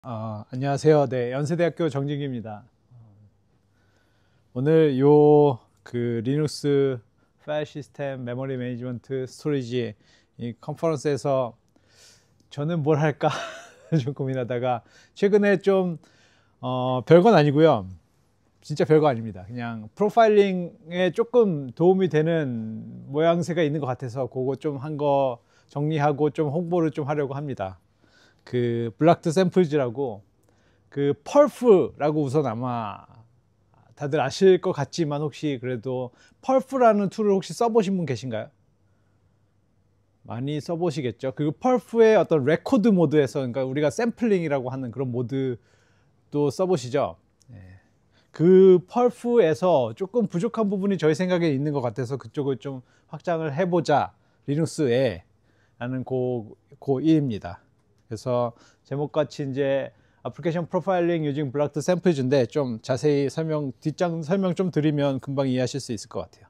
안녕하세요. 네, 연세대학교 정진기입니다. 오늘 리눅스 파일 시스템, 메모리 매니지먼트, 스토리지 이 컨퍼런스에서 저는 뭘 할까 좀 고민하다가 최근에 좀 별건 아니고요. 진짜 별거 아닙니다. 그냥 프로파일링에 조금 도움이 되는 모양새가 있는 것 같아서 그거 좀 한 거 정리하고 좀 홍보를 좀 하려고 합니다. 그 블락드 샘플즈라고 그 펄프라고 우선 아마 다들 아실 것 같지만 혹시 그래도 펄프라는 툴을 혹시 써보신 분 계신가요? 많이 써보시겠죠. 그 펄프의 어떤 레코드 모드에서, 그러니까 우리가 샘플링이라고 하는 그런 모드도 써보시죠. 그 펄프에서 조금 부족한 부분이 저희 생각에 있는 것 같아서 그쪽을 좀 확장을 해보자 리눅스에 라는 고일입니다. 그래서 제목같이 이제 애플리케이션 프로파일링 유징 블락드 샘플즈인데 좀 자세히 뒷장 설명 좀 드리면 금방 이해하실 수 있을 것 같아요.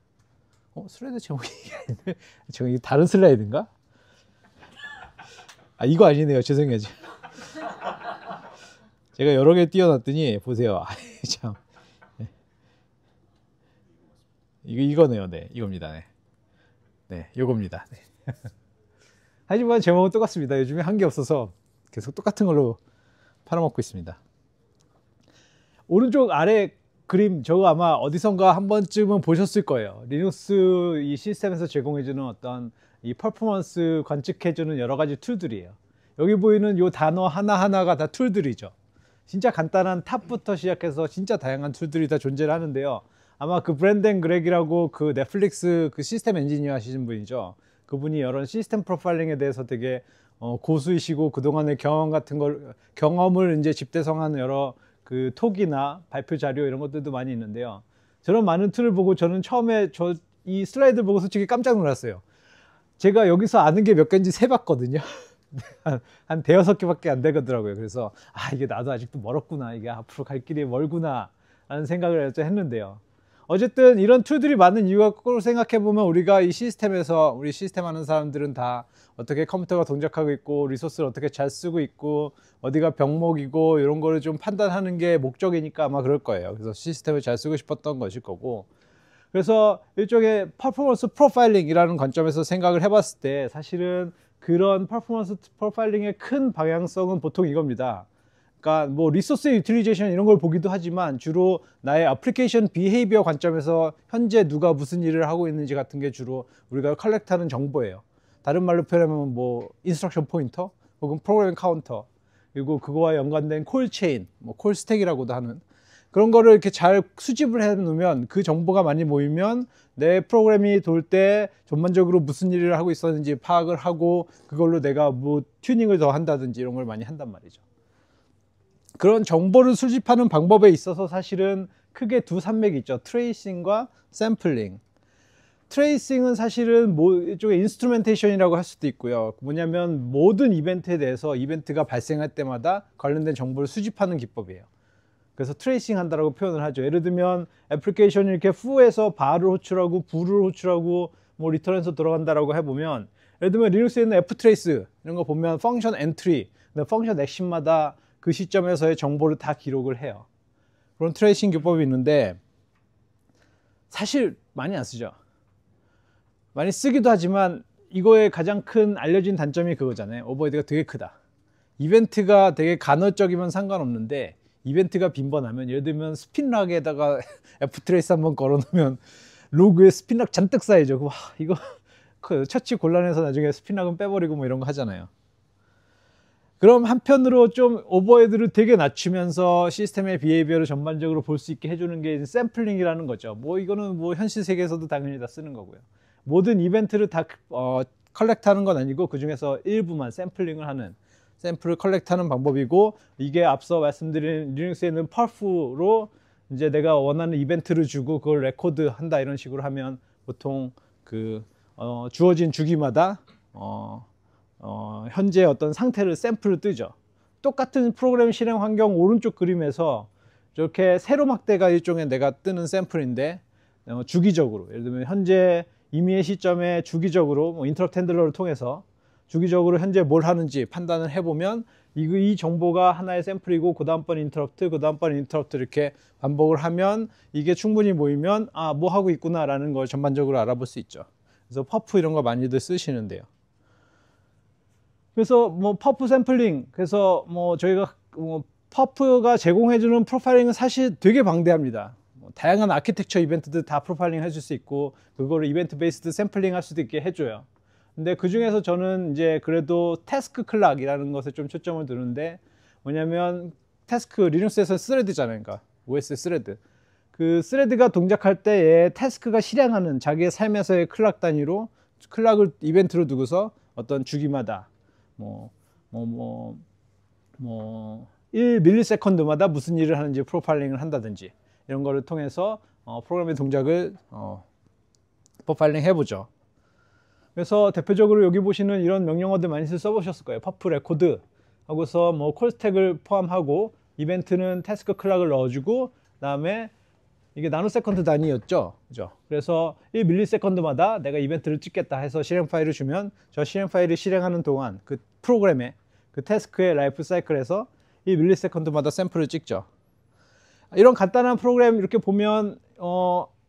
슬라이드 제목이 아닌데? 저기 다른 슬라이드인가? 이거 아니네요. 죄송해요. 제가 여러 개 띄워놨더니 보세요. 참. 이거네요. 네, 이겁니다. 네, 요겁니다. 네. 하지만 제목은 똑같습니다. 요즘에 한 게 없어서 계속 똑같은 걸로 팔아먹고 있습니다. 오른쪽 아래 그림 저거 아마 어디선가 한 번쯤은 보셨을 거예요. 리눅스 이 시스템에서 제공해주는 어떤 이 퍼포먼스 관측해주는 여러 가지 툴들이에요. 여기 보이는 이 단어 하나하나가 다 툴들이죠. 진짜 간단한 탑부터 시작해서 진짜 다양한 툴들이 다 존재를 하는데요. 아마 그 브랜든 그렉이라고 그 넷플릭스 그 시스템 엔지니어 하시는 분이죠. 그분이 이런 시스템 프로파일링에 대해서 되게 고수이시고 그동안의 경험을 이제 집대성한 여러 그 톡이나 발표 자료 이런 것들도 많이 있는데요. 저런 많은 툴을 보고 저는 처음에 이 슬라이드 보고 솔직히 깜짝 놀랐어요. 제가 여기서 아는 게 몇 개인지 세봤거든요. 한 대여섯 개밖에 안 되더라고요. 그래서 이게 나도 아직도 멀었구나. 이게 앞으로 갈 길이 멀구나 라는 생각을 했는데요. 어쨌든 이런 툴들이 많은 이유가 거꾸로 생각해보면 우리가 이 시스템에서 우리 시스템 하는 사람들은 다 어떻게 컴퓨터가 동작하고 있고 리소스를 어떻게 잘 쓰고 있고 어디가 병목이고 이런 거를 좀 판단하는 게 목적이니까 아마 그럴 거예요. 그래서 시스템을 잘 쓰고 싶었던 것일 거고, 그래서 일종의 퍼포먼스 프로파일링이라는 관점에서 생각을 해봤을 때 사실은 그런 퍼포먼스 프로파일링의 큰 방향성은 보통 이겁니다. 그러니까 뭐 리소스 유틸리제이션 이런 걸 보기도 하지만 주로 나의 애플리케이션 비헤이비어 관점에서 현재 누가 무슨 일을 하고 있는지 같은 게 주로 우리가 컬렉트하는 정보예요. 다른 말로 표현하면 뭐 인스트럭션 포인터 혹은 프로그램 카운터, 그리고 그거와 연관된 콜 체인, 뭐 콜 스택이라고도 하는 그런 거를 이렇게 잘 수집을 해 놓으면 그 정보가 많이 모이면 내 프로그램이 돌 때 전반적으로 무슨 일을 하고 있었는지 파악을 하고 그걸로 내가 뭐 튜닝을 더 한다든지 이런 걸 많이 한단 말이죠. 그런 정보를 수집하는 방법에 있어서 사실은 크게 두 산맥이 있죠. 트레이싱과 샘플링. 트레이싱은 사실은 이쪽에 인스트루멘테이션이라고 할 수도 있고요. 뭐냐면 모든 이벤트에 대해서 이벤트가 발생할 때마다 관련된 정보를 수집하는 기법이에요. 그래서 트레이싱 한다라고 표현을 하죠. 예를 들면 애플리케이션이 이렇게 foo에서 bar를 호출하고 bool을 호출하고 뭐 리턴해서 들어간다라고 해보면, 예를 들면 리눅스에 있는 ftrace 이런 거 보면 펑션 엔트리, 펑션 액션마다 그 시점에서의 정보를 다 기록을 해요. 그런 트레이싱 기법이 있는데 사실 많이 안 쓰죠. 많이 쓰기도 하지만 이거의 가장 큰 알려진 단점이 그거잖아요. 오버헤드가 되게 크다. 이벤트가 되게 간헐적이면 상관없는데 이벤트가 빈번하면, 예를 들면 스핀락에다가 ftrace 한번 걸어놓으면 로그에 스핀락 잔뜩 쌓이죠. 이거 처치 곤란해서 나중에 스핀락은 빼버리고 뭐 이런 거 하잖아요. 그럼 한편으로 좀 오버헤드를 되게 낮추면서 시스템의 비헤이비어를 전반적으로 볼 수 있게 해주는 게 샘플링이라는 거죠. 뭐 이거는 뭐 현실 세계에서도 당연히 다 쓰는 거고요. 모든 이벤트를 다 컬렉트하는 건 아니고 그 중에서 일부만 샘플링을 하는, 샘플을 컬렉트하는 방법이고, 이게 앞서 말씀드린 리눅스에 있는 펄프로 이제 내가 원하는 이벤트를 주고 그걸 레코드 한다 이런 식으로 하면 보통 그 주어진 주기마다 현재 어떤 상태를 샘플을 뜨죠. 똑같은 프로그램 실행 환경 오른쪽 그림에서 이렇게 세로막대가 일종의 내가 뜨는 샘플인데 주기적으로, 예를 들면 현재 임의의 시점에 주기적으로 뭐 인터럽트 핸들러를 통해서 주기적으로 현재 뭘 하는지 판단을 해보면 이 정보가 하나의 샘플이고 그 다음번 인터럽트, 그 다음번 인터럽트 이렇게 반복을 하면 이게 충분히 모이면 아, 뭐 하고 있구나 라는 걸 전반적으로 알아볼 수 있죠. 그래서 퍼프 이런 거 많이들 쓰시는데요. 그래서 뭐 퍼프 샘플링, 그래서 뭐 저희가 퍼프가 제공해주는 프로파일링은 사실 되게 방대합니다. 다양한 아키텍처 이벤트들 다 프로파일링 해줄 수 있고 그거를 이벤트 베이스드 샘플링 할 수도 있게 해줘요. 근데 그 중에서 저는 이제 그래도 태스크 클락이라는 것에 좀 초점을 두는데, 뭐냐면 태스크, 리눅스에서 스레드잖아요. 그러니까 OS 스레드. 그 스레드가 동작할 때에 태스크가 실행하는 자기의 삶에서의 클락 단위로 클락을 이벤트로 두고서 어떤 주기마다 1ms마다 무슨 일을 하는지 프로파일링을 한다든지 이런 거를 통해서 프로그램의 동작을 프로파일링 해보죠. 그래서 대표적으로 여기 보시는 이런 명령어들 많이 써보셨을 거예요. 퍼프 레코드 하고서 뭐 콜스택을 포함하고 이벤트는 태스크 클락을 넣어주고 그다음에 이게 나노세컨드 단위였죠. 그죠? 그래서 1ms마다 내가 이벤트를 찍겠다 해서 실행 파일을 주면 저 실행 파일이 실행하는 동안 그 프로그램의 그 태스크의 라이프 사이클에서 1ms마다 샘플을 찍죠. 이런 간단한 프로그램 이렇게 보면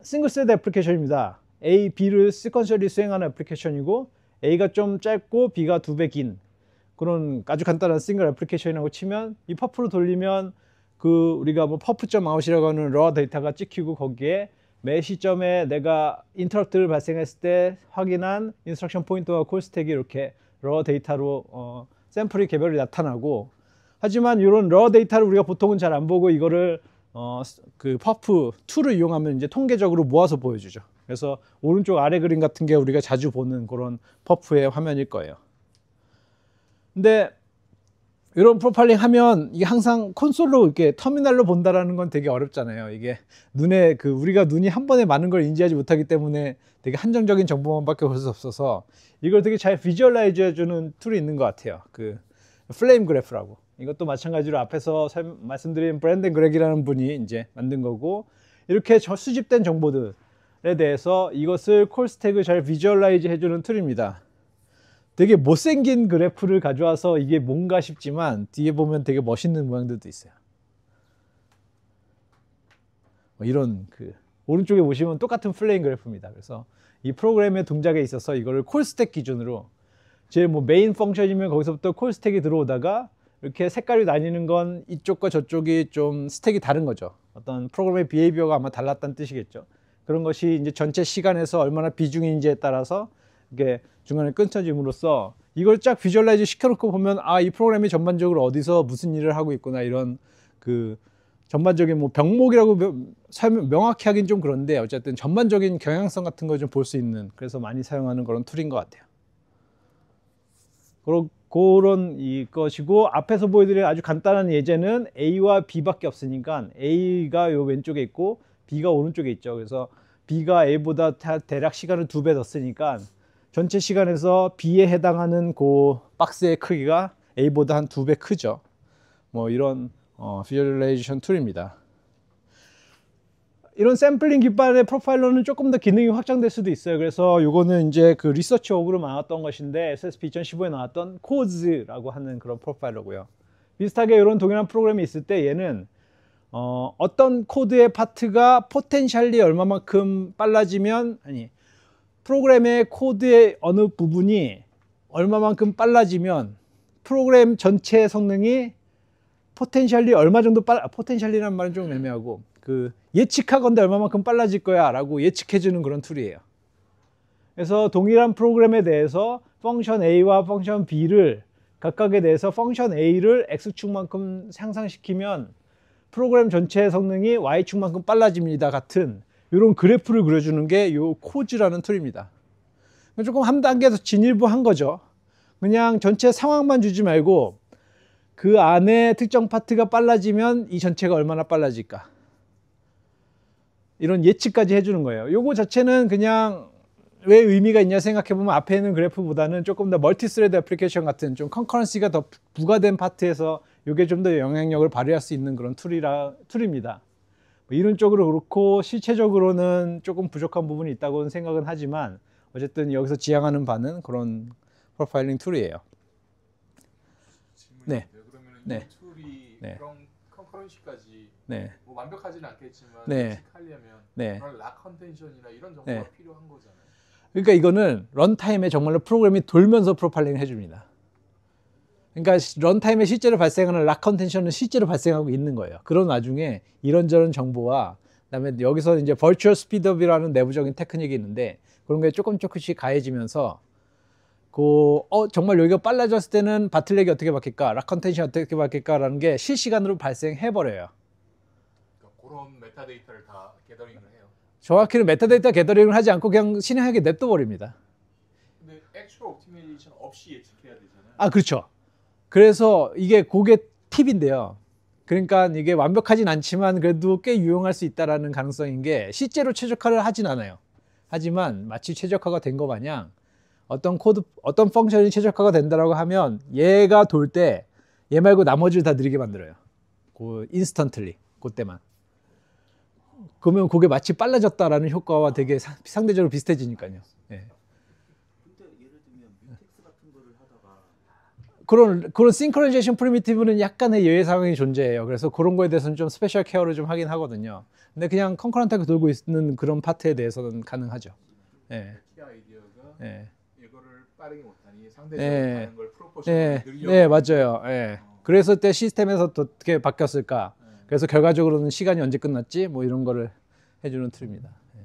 싱글 스레드 애플리케이션입니다. A, B를 시퀀셜리 수행하는 애플리케이션이고 A가 좀 짧고 B가 2배 긴 그런 아주 간단한 싱글 애플리케이션이라고 치면 이 퍼프로 돌리면 그 우리가 뭐 퍼프.out이라고 하는 raw 데이터가 찍히고 거기에 매 시점에 내가 인터럽트를 발생했을 때 확인한 인스트럭션 포인터와 콜스택이 이렇게 raw 데이터로 샘플이 개별이 나타나고, 하지만 이런 raw 데이터를 우리가 보통은 잘 안 보고 이거를 그 퍼프 툴을 이용하면 이제 통계적으로 모아서 보여주죠. 그래서 오른쪽 아래 그림 같은 게 우리가 자주 보는 그런 퍼프의 화면일 거예요. 근데 이런 프로파일링 하면 이게 항상 콘솔로 이렇게 터미널로 본다라는 건 되게 어렵잖아요. 이게 눈에 우리가 눈이 한 번에 많은 걸 인지하지 못하기 때문에 되게 한정적인 정보만밖에 볼 수 없어서 이걸 되게 잘 비주얼라이즈 해주는 툴이 있는 것 같아요. 그 플레임 그래프라고. 이것도 마찬가지로 앞에서 말씀드린 브랜든 그렉이라는 분이 이제 만든 거고, 이렇게 수집된 정보들에 대해서 이것을 콜스택을 잘 비주얼라이즈 해주는 툴입니다. 되게 못생긴 그래프를 가져와서 이게 뭔가 싶지만 뒤에 보면 되게 멋있는 모양들도 있어요. 이런 오른쪽에 보시면 똑같은 플레임 그래프입니다. 그래서 이 프로그램의 동작에 있어서 이거를 콜스택 기준으로 제 메인 펑션이면 거기서부터 콜스택이 들어오다가 이렇게 색깔이 나뉘는 건 이쪽과 저쪽이 좀 스택이 다른 거죠. 어떤 프로그램의 비헤이비어가 아마 달랐다는 뜻이겠죠. 그런 것이 이제 전체 시간에서 얼마나 비중인지에 따라서 이게 중간에 끊쳐짐으로써 이걸 쫙 비주얼라이즈 시켜놓고 보면 아, 이 프로그램이 전반적으로 어디서 무슨 일을 하고 있구나, 이런 전반적인 병목이라고 명확히 하긴 좀 그런데 어쨌든 전반적인 경향성 같은 걸 좀 볼 수 있는, 그래서 많이 사용하는 그런 툴인 것 같아요. 그런 것이고, 앞에서 보여드린 아주 간단한 예제는 A와 B밖에 없으니까 A가 요 왼쪽에 있고 B가 오른쪽에 있죠. 그래서 B가 A보다 대략 시간을 2배 더 쓰니까 전체 시간에서 B에 해당하는 그 박스의 크기가 A보다 한 2배 크죠. 이런 비주얼라이제이션 툴입니다. 이런 샘플링 기반의 프로파일러는 조금 더 기능이 확장될 수도 있어요. 그래서 이거는 이제 그 리서치 워크로 나왔던 것인데 SSP 2015에 나왔던 코즈라고 하는 그런 프로파일러고요. 비슷하게 이런 동일한 프로그램이 있을 때 얘는 어떤 코드의 파트가 포텐셜리 얼마만큼 빨라지면, 프로그램의 코드의 어느 부분이 얼마만큼 빨라지면 프로그램 전체의 성능이 포텐셜리 얼마 정도 포텐셜리라는 말은 좀 애매하고 예측하건대 얼마만큼 빨라질 거야 라고 예측해주는 그런 툴이에요. 그래서 동일한 프로그램에 대해서 펑션 A와 펑션 B를 각각에 대해서 펑션 A를 X축만큼 향상시키면 프로그램 전체의 성능이 Y축만큼 빨라집니다 같은 이런 그래프를 그려주는 게 이 코즈라는 툴입니다. 조금 한 단계 더 진일보한 거죠. 그냥 전체 상황만 주지 말고 그 안에 특정 파트가 빨라지면 이 전체가 얼마나 빨라질까, 이런 예측까지 해주는 거예요. 요거 자체는 그냥 왜 의미가 있냐 생각해보면 앞에 있는 그래프보다는 조금 더 멀티스레드 애플리케이션 같은 좀 컨커런시가 더 부과된 파트에서 이게 좀 더 영향력을 발휘할 수 있는 그런 툴입니다. 이론적으로 그렇고 실체적으로는 조금 부족한 부분이 있다고는 생각은 하지만 어쨌든 여기서 지향하는 바는 그런 프로파일링 툴이에요. 네. 그러면 네. 이 툴이 네. 그런 컨커런시까지 네. 뭐 완벽하지는 않겠지만 네. 하려면 네. 그런 락 컨텐션이나 이런 정보가 네. 필요한 거잖아요. 그러니까 이거는 런타임에 정말로 프로그램이 돌면서 프로파일링을 해줍니다. 그러니까 런타임에 실제로 발생하는 락 컨텐션은 실제로 발생하고 있는 거예요. 그런 와중에 이런저런 정보와 그다음에 여기서 이제 버추얼 스피드업이라는 내부적인 테크닉이 있는데 그런 게 조금씩 가해지면서 정말 여기가 빨라졌을 때는 바틀렉이 어떻게 바뀔까, 락 컨텐션이 어떻게 바뀔까라는 게 실시간으로 발생해 버려요. 그러니까 그런 메타데이터를 다 게더링을 해요. 정확히는 메타데이터 게더링을 하지 않고 그냥 신행하게 냅둬 버립니다. 근데 액츄얼 옵티마이제이션 없이 예측해야 되잖아요. 아, 그렇죠. 그래서 그게 팁인데요. 그러니까 이게 완벽하진 않지만 그래도 꽤 유용할 수 있다라는 가능성인 게 실제로 최적화를 하진 않아요. 하지만 마치 최적화가 된 거 마냥 어떤 펑션이 최적화가 된다라고 하면 얘가 돌 때 얘 말고 나머지를 다 느리게 만들어요. 인스턴틀리 그때만. 그러면 그게 마치 빨라졌다라는 효과와 되게 상대적으로 비슷해지니까요. 예. 근데 예를 들면 뮤텍스 같은 거를 하다가 그런 싱크로나이제이션 프리미티브는 약간의 예외 상황이 존재해요. 그래서 그런 거에 대해서는 좀 스페셜 케어를 좀 하긴 하거든요. 근데 그냥 컨커런트하게 돌고 있는 그런 파트에 대해서는 가능하죠. 예. 키 아이디어가 예. 이거를 빠르게 못하니 상대적으로 예. 가는 걸 프로포션을 네, 늘려고. 네, 맞아요. 예. 그래서 때 시스템에서 어떻게 바뀌었을까? 네. 그래서 결과적으로는 시간이 언제 끝났지? 뭐 이런 거를 해주는 툴입니다. 예.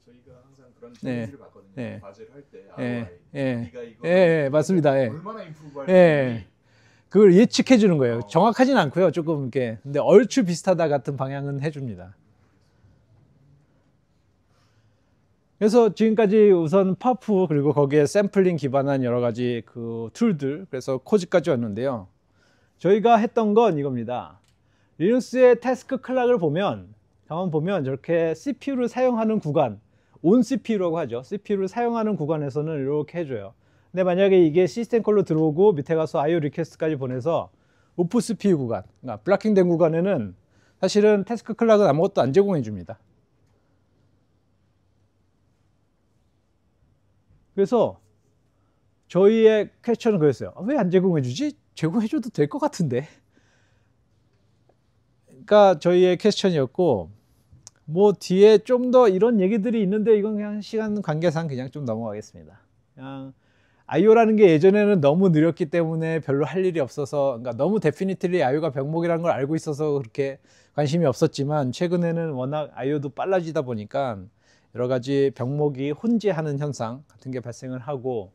저희가 항상 그런 네. 챌린지를 받거든요. 네. 과제를 할 때 예, ROI. 예, 네가 이거 예, 맞습니다. 예. 얼마나 임프루브할 예. 수 그걸 예측해 주는 거예요. 정확하진 않고요. 조금 이렇게. 근데 얼추 비슷하다 같은 방향은 해줍니다. 그래서 지금까지 우선 퍼프 그리고 거기에 샘플링 기반한 여러 가지 그 툴들 그래서 코즈까지 왔는데요. 저희가 했던 건 이겁니다. 리눅스의 태스크 클락을 가만 보면 저렇게 CPU를 사용하는 구간, 온 CPU라고 하죠. CPU를 사용하는 구간에서는 이렇게 해줘요. 근데 만약에 이게 시스템 콜로 들어오고 밑에 가서 IO 리퀘스트까지 보내서 오프 CPU 구간, 그러니까 블락킹된 구간에는 사실은 태스크 클락은 아무것도 안 제공해 줍니다. 그래서 저희의 퀘스천은 그랬어요. 왜 안 제공해 주지? 제공해 줘도 될 것 같은데. 그러니까 저희의 퀘스천이었고 뭐 뒤에 좀 더 이런 얘기들이 있는데 이건 그냥 시간 관계상 그냥 좀 넘어가겠습니다. 그냥 IO라는 게 예전에는 너무 느렸기 때문에 별로 할 일이 없어서 그러니까 너무 데피니틀리 IO가 병목이라는 걸 알고 있어서 그렇게 관심이 없었지만 최근에는 워낙 IO도 빨라지다 보니까 여러 가지 병목이 혼재하는 현상 같은 게 발생을 하고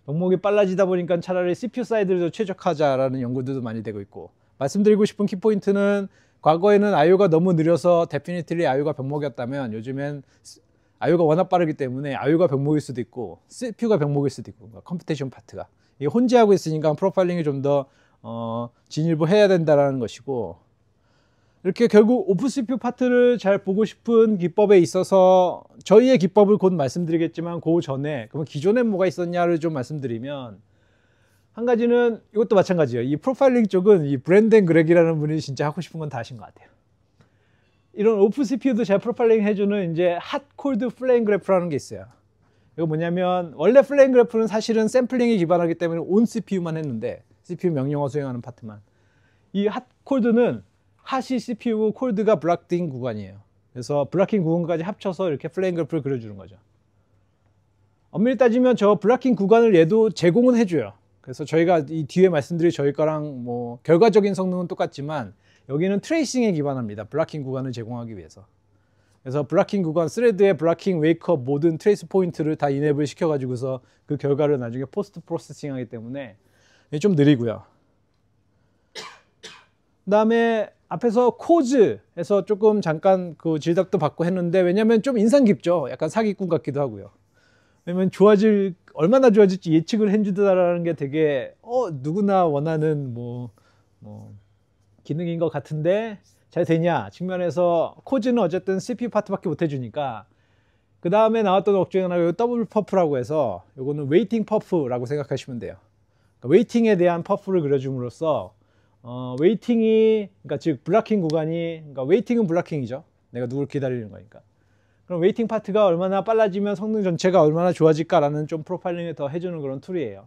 병목이 빨라지다 보니까 차라리 CPU 사이드를 최적화하자라는 연구들도 많이 되고 있고 말씀드리고 싶은 키포인트는 과거에는 IO가 너무 느려서 데피니틀리 IO가 병목이었다면 요즘엔 IO가 워낙 빠르기 때문에 IO가 병목일 수도 있고 CPU가 병목일 수도 있고 그러니까 컴퓨테이션 파트가 이게 혼재하고 있으니까 프로파일링이 좀 더 진일보해야 된다는 것이고 이렇게 결국 오픈 CPU 파트를 잘 보고 싶은 기법에 있어서 저희의 기법을 곧 말씀드리겠지만 그 전에 그러면 기존에 뭐가 있었냐를 좀 말씀드리면 한 가지는 이것도 마찬가지예요. 이 프로파일링 쪽은 이 브랜든 그렉이라는 분이 진짜 하고 싶은 건 다 하신 것 같아요. 이런 오픈 CPU도 잘 프로파일링 해주는 이제 핫 콜드 플레임 그래프라는 게 있어요. 이거 뭐냐면 원래 플레임 그래프는 사실은 샘플링에 기반하기 때문에 온 CPU만 했는데 CPU 명령어 수행하는 파트만 이 핫 콜드는 핫이 CPU, 콜드가 블락킹 구간이에요. 그래서 블락킹 구간까지 합쳐서 이렇게 플레임 그래프를 그려주는 거죠. 엄밀히 따지면 저 블락킹 구간을 얘도 제공은 해줘요. 그래서 저희가 이 뒤에 말씀드릴 저희 거랑 뭐 결과적인 성능은 똑같지만 여기는 트레이싱에 기반합니다. 블락킹 구간을 제공하기 위해서. 그래서 블락킹 구간, 스레드의 블락킹, 웨이크업 모든 트레이스 포인트를 다 이네블 시켜가지고서 그 결과를 나중에 포스트 프로세싱 하기 때문에 좀 느리고요. 그 다음에 앞에서 코즈에서 조금 잠깐 그 질답도 받고 했는데 왜냐면 좀 인상 깊죠. 약간 사기꾼 같기도 하고요. 왜냐면 얼마나 좋아질지 예측을 해주다라는 게 되게 누구나 원하는 뭐 기능인 것 같은데 잘 되냐 측면에서 코즈는 어쨌든 CPU 파트밖에 못 해주니까 그 다음에 나왔던 옵 중에 하나가 더블 퍼프라고 해서 요거는 웨이팅 퍼프라고 생각하시면 돼요. 그러니까 웨이팅에 대한 퍼프를 그려줌으로써 웨이팅이 그러니까 즉 블락킹 구간이 그러니까 웨이팅은 블락킹이죠. 내가 누굴 기다리는 거니까. 그럼 웨이팅 파트가 얼마나 빨라지면 성능 전체가 얼마나 좋아질까라는 좀 프로파일링을 더 해주는 그런 툴이에요.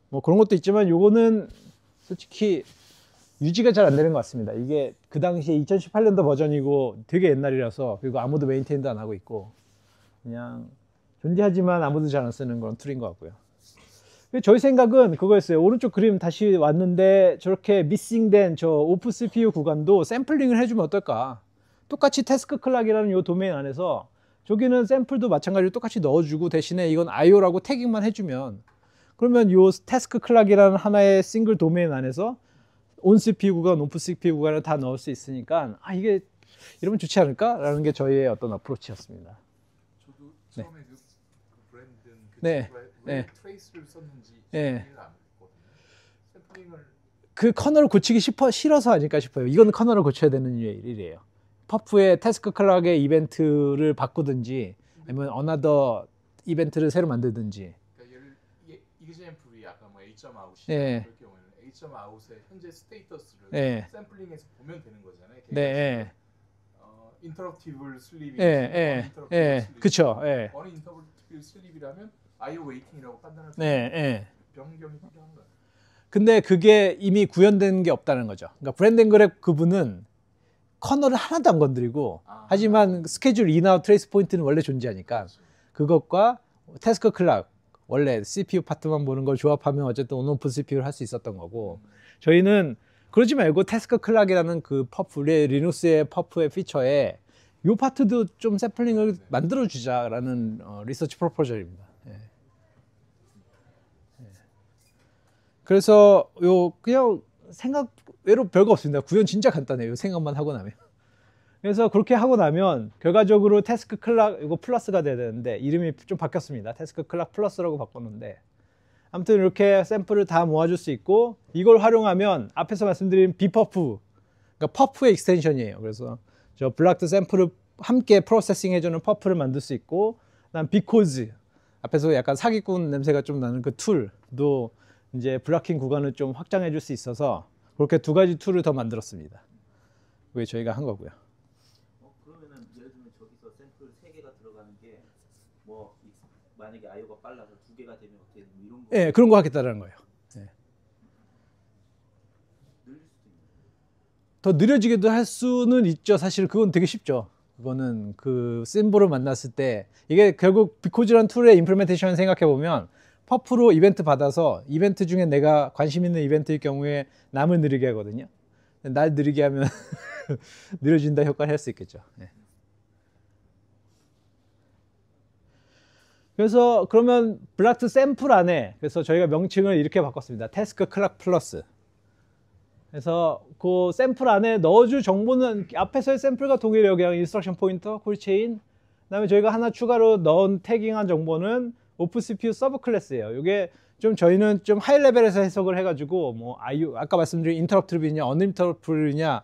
뭐 그런 것도 있지만 요거는 솔직히 유지가 잘 안 되는 것 같습니다. 이게 그 당시에 2018년도 버전이고 되게 옛날이라서, 그리고 아무도 메인테인도 안 하고 있고 그냥 존재하지만 아무도 잘 안 쓰는 그런 툴인 것 같고요. 저희 생각은 그거였어요. 오른쪽 그림 다시 왔는데 저렇게 미싱된 저 오프 CPU 구간도 샘플링을 해주면 어떨까. 똑같이 태스크 클락이라는 요 도메인 안에서 저기는 샘플도 마찬가지로 똑같이 넣어주고, 대신에 이건 IO라고 태깅만 해주면, 그러면 요 태스크 클락이라는 하나의 싱글 도메인 안에서 온 CPU 구간, 오프 CPU 구간을 다 넣을 수 있으니까, 아 이게 이러면 좋지 않을까라는 게 저희의 어떤 어프로치였습니다. 저도 처음에 그 브랜든 그 네. 친구가 네. 왜 트레이스를 썼는지 네. 이해를 안 했거든요. 샘플링을 그 커널을 고치기 싫어서 아닐까 싶어요. 이거는 커널을 고쳐야 되는 일이에요. 퍼프의 태스크 클락의 이벤트를 바꾸든지, 아니면 어나더 이벤트를 새로 만들든지. 그러니까 이그젠플이 아까 뭐 A.out이 네. 그럴 경우에는 A.out의 현재 스테이터스를 네. 샘플링해서 보면 되는 거잖아요. 네. 인터럽티블 슬립이 그쵸. 예. 어느 인터럽티블 슬립이라면 IO 웨이팅이라고 판단할 수 네. 있는 예. 변경이 필요한 거예요. 근데 그게 이미 구현된 게 없다는 거죠. 그러니까 브랜든 그랩 그분은 커널을 하나도 안 건드리고, 하지만 스케줄 인아웃 트레이스 포인트는 원래 존재하니까 그것과 태스크 클락 원래 CPU 파트만 보는 걸 조합하면 어쨌든 온오프 CPU를 할 수 있었던 거고, 저희는 그러지 말고 태스크 클락이라는 그 퍼프, 리눅스의 퍼프의 피처에 요 파트도 좀 샘플링을 만들어 주자라는 리서치 프로포절입니다. 그래서 요 그냥 생각 외로 별거 없습니다. 구현 진짜 간단해요. 생각만 하고 나면. 그래서 그렇게 하고 나면 결과적으로 태스크 클락, 이거 플러스가 돼야 되는데 이름이 좀 바뀌었습니다. 태스크 클락 플러스라고 바꿨는데, 아무튼 이렇게 샘플을 다 모아줄 수 있고, 이걸 활용하면 앞에서 말씀드린 비퍼프, 그러니까 퍼프의 익스텐션이에요. 그래서 저 블락드 샘플을 함께 프로세싱 해주는 퍼프를 만들 수 있고, 그다음 비코즈, 앞에서 약간 사기꾼 냄새가 좀 나는 그 툴도 이제 블락킹 구간을 좀 확장해 줄 수 있어서 그렇게 두 가지 툴을 더 만들었습니다. 그게 저희가 한 거고요. 그러면은 예를 들면 저기서 샘플 3개가 들어가는 게 뭐 만약에 IO가 빨라서 2개가 되면 어떻게 되는 이런 거. 예, 그런 거 하겠다라는 거예요. 예. 늘릴 수도 있는. 더 느려지게도 할 수는 있죠. 사실 그건 되게 쉽죠. 그거는 그 심볼을 만났을 때, 이게 결국 비코즈라는 툴의 임플리멘테이션 생각해 보면, 퍼프로 이벤트 받아서 이벤트 중에 내가 관심 있는 이벤트일 경우에 남을 느리게 하거든요. 날 느리게 하면 느려진다 효과를 할 수 있겠죠. 네. 그래서 그러면 블락드 샘플 안에, 그래서 저희가 명칭을 이렇게 바꿨습니다. 태스크 클락 플러스. 그래서 그 샘플 안에 넣어줄 정보는 앞에서의 샘플과 동일해요. 그냥 인스트럭션 포인터, 콜체인. 그다음에 저희가 하나 추가로 넣은 태깅한 정보는 오프 CPU 서브 클래스예요. 이게 좀 저희는 좀 하이 레벨에서 해석을 해가지고 뭐 IO, 아까 말씀드린 인터럽트블이냐 언인터럽트블이냐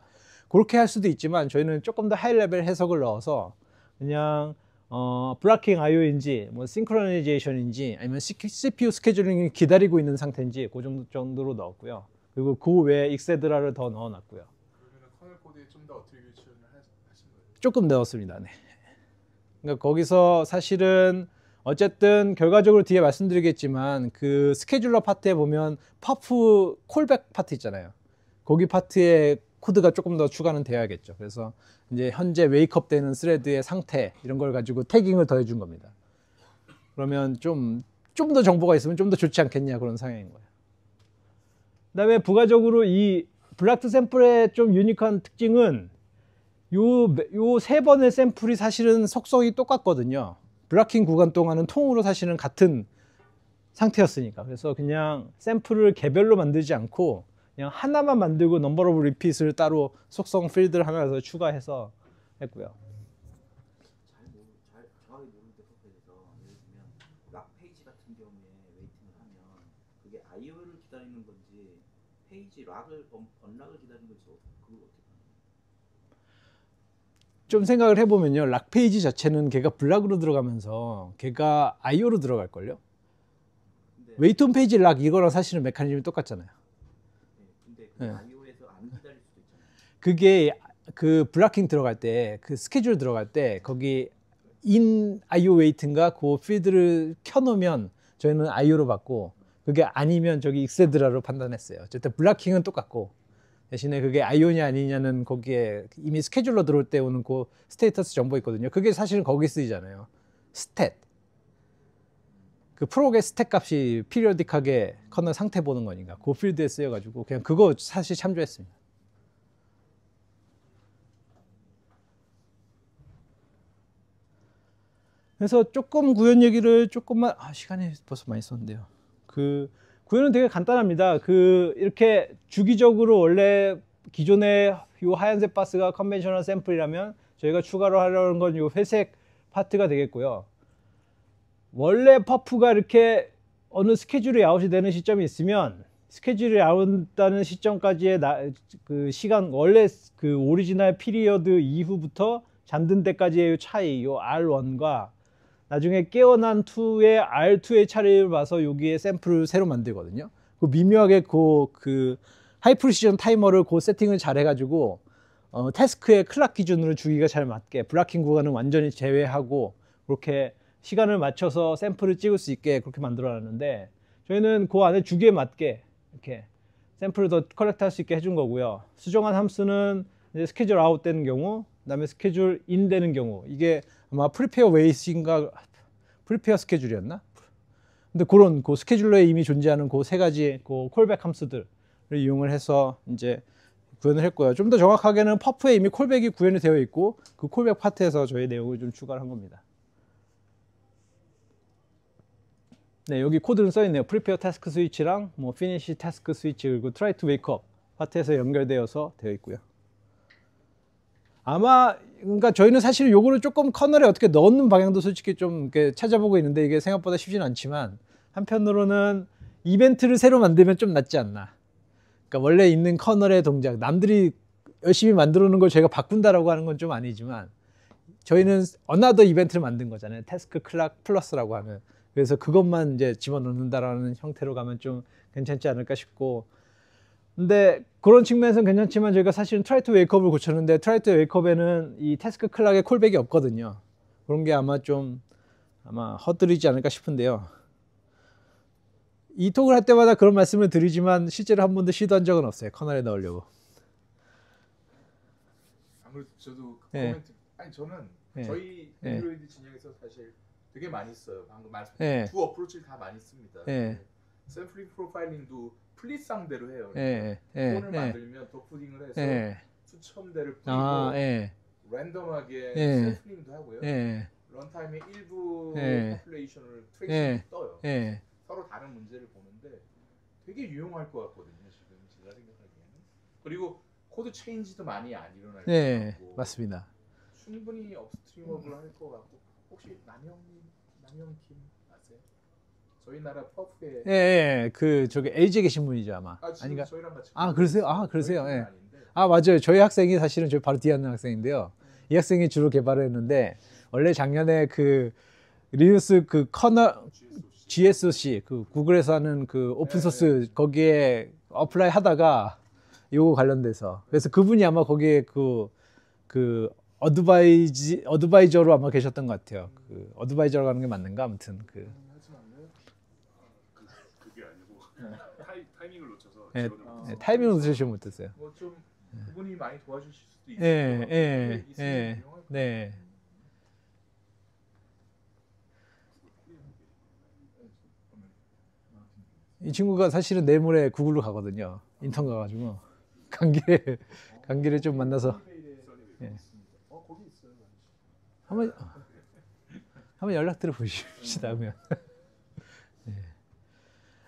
그렇게 할 수도 있지만, 저희는 조금 더 하이 레벨 해석을 넣어서 그냥 블락킹 IO인지 뭐 싱크로나이제이션인지 아니면 CPU 스케줄링이 기다리고 있는 상태인지 그 정도로 넣었고요. 그리고 그 외에 익세드라를 더 넣어놨고요. 그러면 커널 코드에 좀 더 어트리뷰션을 하신 거예요? 조금 넣었습니다. 네. 그러니까 거기서 사실은 어쨌든 결과적으로 뒤에 말씀드리겠지만, 그 스케줄러 파트에 보면 퍼프 콜백 파트 있잖아요. 거기 파트에 코드가 조금 더 추가는 되어야겠죠. 그래서 이제 현재 웨이크업 되는 스레드의 상태 이런 걸 가지고 태깅을 더해 준 겁니다. 그러면 좀 더 정보가 있으면 좀 더 좋지 않겠냐, 그런 상황인 거예요. 그다음에 부가적으로 이 블락드 샘플의 좀 유니크한 특징은 요 세 번의 샘플이 사실은 속성이 똑같거든요. 블락킹 구간 동안은 통으로 사실은 같은 상태였으니까. 그래서 그냥 샘플을 개별로 만들지 않고 그냥 하나만 만들고 넘버 오브 리핏을 따로 속성 필드를 하나 더 추가해서 했고요. 잘 정확히 모르는데 퍼프에서 예를 들면 락 페이지 같은 경우에 웨이팅을 하면 그게 IO를 기다리는 건지 페이지 락을 언락을 기다리는 건지 그걸 어떻게 하나요? 좀 생각을 해보면요, 락 페이지 자체는 걔가 블락으로 들어가면서 걔가 IO로 들어갈걸요. 웨이트 온 페이지 락 이거랑 사실은 메커니즘이 똑같잖아요. 근데 네. IO에서 안 기다릴 수도 있잖아요. 그게 그 블락킹 들어갈 때, 그 스케줄 들어갈 때 거기 인 IO 웨이트인가 그 필드를 켜놓으면 저희는 IO로 받고, 그게 아니면 저기 익세드라로 판단했어요. 어쨌든 블락킹은 똑같고, 대신에 그게 IO냐 아니냐는 거기에 이미 스케줄러 들어올 때 오는 그 스테이터스 정보 있거든요. 그게 사실은 거기 쓰이잖아요. 스탯. 그 프로그의 스탯 값이 피리어딕하게 커널 상태 보는 거니까 그 필드에 쓰여가지고 그냥 그거 사실 참조했습니다. 그래서 조금 구현 얘기를 조금만, 시간이 벌써 많이 썼는데요. 그 구현은 되게 간단합니다. 그 이렇게 주기적으로 원래 기존의 요 하얀색 바스가 컨벤셔널 샘플이라면 저희가 추가로 하려는 건 요 회색 파트가 되겠고요. 원래 퍼프가 이렇게 어느 스케줄이 아웃이 되는 시점이 있으면 스케줄이 아웃다는 시점까지의 그 시간, 원래 그 오리지널 피리어드 이후부터 잠든 때까지의 차이, 요 R1과 나중에 깨어난 2의 R2의 차이를 봐서 여기에 샘플을 새로 만들거든요. 그 미묘하게 그 하이 프리시전 타이머를 그 세팅을 잘 해가지고 태스크의 클락 기준으로 주기가 잘 맞게 블락킹 구간은 완전히 제외하고 그렇게 시간을 맞춰서 샘플을 찍을 수 있게 그렇게 만들어놨는데, 저희는 그 안에 주기에 맞게 이렇게 샘플을 더 컬렉트 할 수 있게 해준 거고요. 수정한 함수는 이제 스케줄 아웃 되는 경우, 그다음에 스케줄 인 되는 경우, 이게 아마 프리페어 웨이스인가 프리페어 스케줄이었나? 근데 그런 그 스케줄러에 이미 존재하는 그 세 가지 그 콜백 함수들을 이용을 해서 이제 구현을 했고요. 좀 더 정확하게는 퍼프에 이미 콜백이 구현이 되어 있고 그 콜백 파트에서 저희 내용을 좀 추가를 한 겁니다. 네, 여기 코드는 써 있네요. 프리페어 태스크 스위치랑 뭐 피니시 태스크 스위치, 그리고 트라이 투 웨이크 업 파트에서 연결되어서 되어 있고요. 아마 그러니까 저희는 사실 요거를 조금 커널에 어떻게 넣는 방향도 솔직히 좀 이렇게 찾아보고 있는데 이게 생각보다 쉽지는 않지만, 한편으로는 이벤트를 새로 만들면 좀 낫지 않나. 그러니까 원래 있는 커널의 동작, 남들이 열심히 만들어 놓은 걸 저희가 바꾼다라고 하는 건 좀 아니지만, 저희는 어나더 이벤트를 만든 거잖아요. 태스크 클락 플러스라고 하는. 그래서 그것만 이제 집어넣는다라는 형태로 가면 좀 괜찮지 않을까 싶고, 근데 그런 측면에서는 괜찮지만 저희가 사실은 트라이 투 웨이크업을 고쳤는데 트라이 투 웨이크업에는 이 태스크 클락의 콜백이 없거든요. 그런 게 아마 허들이지 않을까 싶은데요. 이 톡을 할 때마다 그런 말씀을 드리지만 실제로 한 번도 시도한 적은 없어요. 커널에 넣으려고. 아무래도 저도 그 네. 코멘트, 아니 저는 네. 저희 네. 안드로이드 진영에서 사실 되게 많이 써요. 방금 말씀 네. 두 어프로치를 다 많이 씁니다. 네. 샘플링 프로파일링도 플릿 상대로 해요. 예, 폰을 만들면 덕푸딩을 해서 수천 대를 뿌리고 랜덤하게 샘플링도 하고요. 런타임의 일부 포퓰레이션을 트레이싱 떠요. 서로 다른 문제를 보는데 되게 유용할 것 같거든요. 지금 제가 생각하기에는. 그리고 코드 체인지도 많이 안 일어날 것 같고. 맞습니다. 충분히 업스트림업을 할 것 같고. 혹시 남영킴 아세요? 저희 나라 퍼프에 그 저기 LG에 계신 분이죠 아마. 아닌가? 저희랑 같이. 그러세요? 그러세요? 예. 맞아요. 저희 학생이 사실은 저희 바로 뒤에 있는 학생인데요. 이 학생이 주로 개발을 했는데, 원래 작년에 그 리눅스 그 커널 GSOC 그 구글에서 하는 그 오픈 소스 거기에 어플라이 하다가 요거 관련돼서, 그래서 그분이 아마 거기에 그 어드바이저로 아마 계셨던 것 같아요. 그 어드바이저라고 하는 게 맞는가? 아무튼 그게 아니고 타이밍을 놓쳐서 타이밍을 놓치지 못했어요. 뭐 좀 그분이 많이 도와주실 수도 있어요. 네. 이 친구가 사실은 내일 모레 구글로 가거든요. 인턴 가가지고 강길에 좀 만나서 거기 있어요. 한번 연락드려 보시다 하면.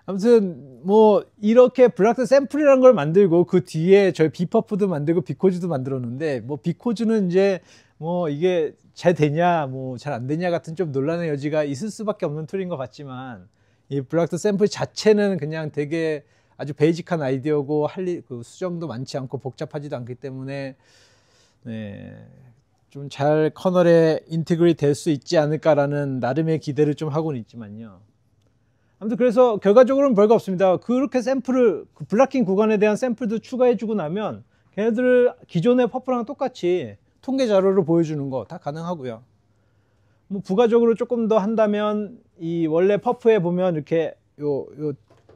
아무튼 뭐 이렇게 블락드 샘플이라는 걸 만들고 그 뒤에 저희 비퍼프도 만들고 비코즈도 만들었는데, 뭐 비코즈는 이제 뭐 이게 잘 되냐 뭐 잘 안 되냐 같은 좀 논란의 여지가 있을 수밖에 없는 툴인 것 같지만, 이 블락드 샘플 자체는 그냥 되게 아주 베이직한 아이디어고 그 수정도 많지 않고 복잡하지도 않기 때문에 좀 잘 커널에 인티그레이트 될 수 있지 않을까라는 나름의 기대를 좀 하고는 있지만요. 아무튼 그래서 결과적으로는 별거 없습니다. 그렇게 샘플을 그 블락킹 구간에 대한 샘플도 추가해주고 나면 걔네들을 기존의 퍼프랑 똑같이 통계 자료로 보여주는 거 다 가능하고요. 뭐 부가적으로 조금 더 한다면 이 원래 퍼프에 보면 이렇게 요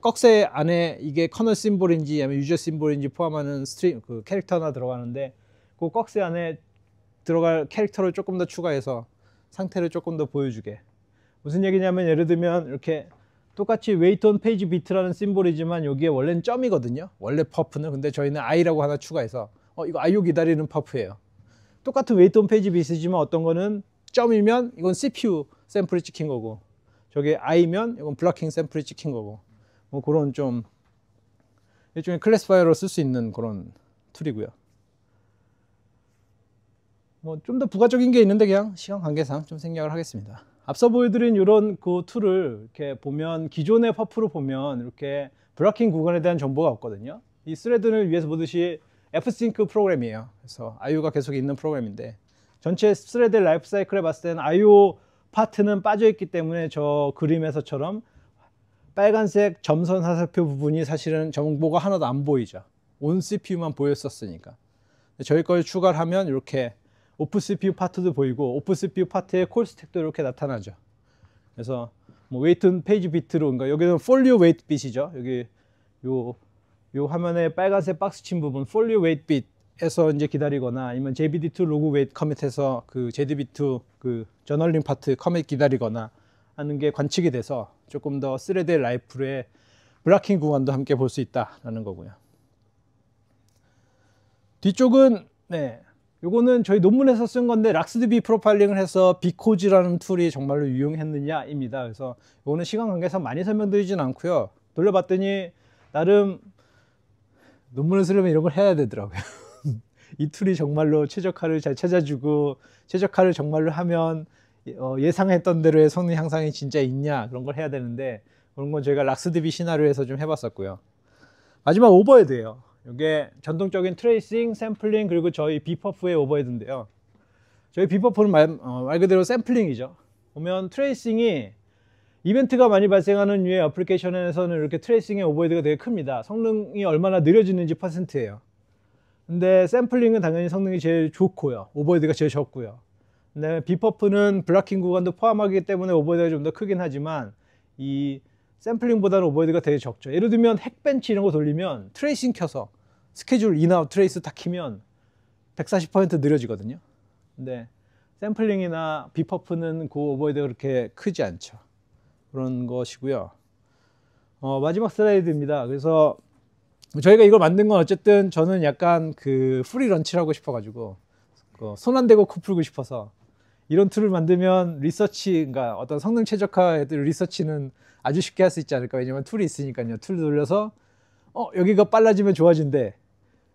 꺽쇠 안에 이게 커널 심볼인지 아니면 유저 심볼인지 포함하는 스트링 그 캐릭터 하나 들어가는데 그 꺽쇠 안에 들어갈 캐릭터를 조금 더 추가해서 상태를 조금 더 보여주게. 무슨 얘기냐면 예를 들면 이렇게 똑같이 웨이트 온 페이지 비트라는 심볼이지만 여기에 원래는 점이거든요. 원래 퍼프는. 근데 저희는 i라고 하나 추가해서 이거 IO 기다리는 퍼프예요. 똑같은 웨이트 온 페이지 비트지만 어떤 거는 점이면 이건 CPU 샘플이 찍힌 거고, 저게 i면 이건 블로킹 샘플이 찍힌 거고, 뭐 그런 좀 일종의 클래스파이어로 쓸 수 있는 그런 툴이고요. 뭐 좀 더 부가적인 게 있는데 그냥 시간 관계상 좀 생략을 하겠습니다. 앞서 보여드린 이런 그 툴을 이렇게 보면 기존의 퍼프로 보면 이렇게 블로킹 구간에 대한 정보가 없거든요. 이 스레드를 위해서 보듯이 fsync 프로그램이에요. 그래서 IO가 계속 있는 프로그램인데 전체 스레드 라이프 사이클에 봤을 때는 IO 파트는 빠져있기 때문에 저 그림에서처럼 빨간색 점선 화살표 부분이 사실은 정보가 하나도 안 보이죠. 온 CPU만 보였었으니까. 저희 걸 추가를 하면 이렇게 오프 CPU 파트도 보이고 오프 CPU 파트의 콜 스택도 이렇게 나타나죠. 그래서 뭐 웨이트 페이지 비트로, 그러니까 여기는 폴리오 웨이트 bit이죠. 여기 요 화면에 빨간색 박스 친 부분 폴리오 웨이트 bit에서 이제 기다리거나 아니면 JBD2 로그 웨이트 커밋에서 그 JDB2 그 저널링 파트 커밋 기다리거나 하는 게 관측이 돼서 조금 더 스레드의 라이프의 블로킹 구간도 함께 볼 수 있다라는 거고요. 뒤쪽은 요거는 저희 논문에서 쓴 건데 락스DB 프로파일링을 해서 비코즈라는 툴이 정말로 유용했느냐입니다. 그래서 요거는 시간 관계상 많이 설명드리진 않고요. 돌려봤더니 나름 논문을 쓰려면 이런 걸 해야 되더라고요. 이 툴이 정말로 최적화를 잘 찾아주고 최적화를 정말로 하면 예상했던 대로의 성능 향상이 진짜 있냐 그런 걸 해야 되는데 그런 건 저희가 락스DB 시나리오에서 좀 해봤었고요. 마지막 오버헤드예요. 이게 전통적인 트레이싱, 샘플링 그리고 저희 비퍼프의 오버헤드인데요. 저희 비퍼프는 말 그대로 샘플링이죠. 보면 트레이싱이 이벤트가 많이 발생하는 류의 애플리케이션에서는 이렇게 트레이싱의 오버헤드가 되게 큽니다. 성능이 얼마나 느려지는지 %예요. 근데 샘플링은 당연히 성능이 제일 좋고요. 오버헤드가 제일 적고요. 근데 비퍼프는 블로킹 구간도 포함하기 때문에 오버헤드가 좀 더 크긴 하지만 이 샘플링보다는 오버헤드가 되게 적죠. 예를 들면 핵벤치 이런 거 돌리면 트레이싱 켜서 스케줄 인아웃 트레이스 다 키면 140% 느려지거든요. 근데 샘플링이나 비퍼프는 그 오버헤드가 그렇게 크지 않죠. 그런 것이고요. 마지막 슬라이드입니다. 그래서 저희가 이걸 만든 건 어쨌든 저는 약간 그 프리 런치를 하고 싶어가지고 손 안 대고 코 풀고 싶어서 이런 툴을 만들면 리서치, 그러니까 어떤 성능 최적화 리서치는 아주 쉽게 할 수 있지 않을까. 왜냐면 툴이 있으니까요. 툴 돌려서 여기가 빨라지면 좋아진대.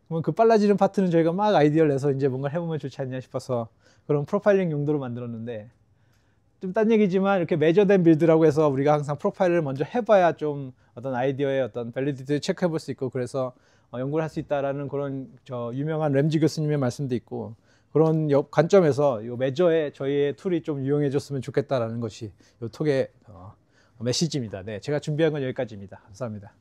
그러면 그 빨라지는 파트는 저희가 막 아이디어를 내서 이제 뭔가 해보면 좋지 않냐 싶어서 그런 프로파일링 용도로 만들었는데, 좀 딴 얘기지만 이렇게 매저된 빌드라고 해서 우리가 항상 프로파일을 먼저 해봐야 좀 어떤 아이디어의 어떤 밸리디티를 체크해 볼 수 있고 그래서 연구를 할 수 있다라는 그런 저 유명한 램지 교수님의 말씀도 있고, 그런 관점에서 이 매저에 저희의 툴이 좀 유용해졌으면 좋겠다라는 것이 이 톡의 메시지입니다. 네, 제가 준비한 건 여기까지입니다. 감사합니다.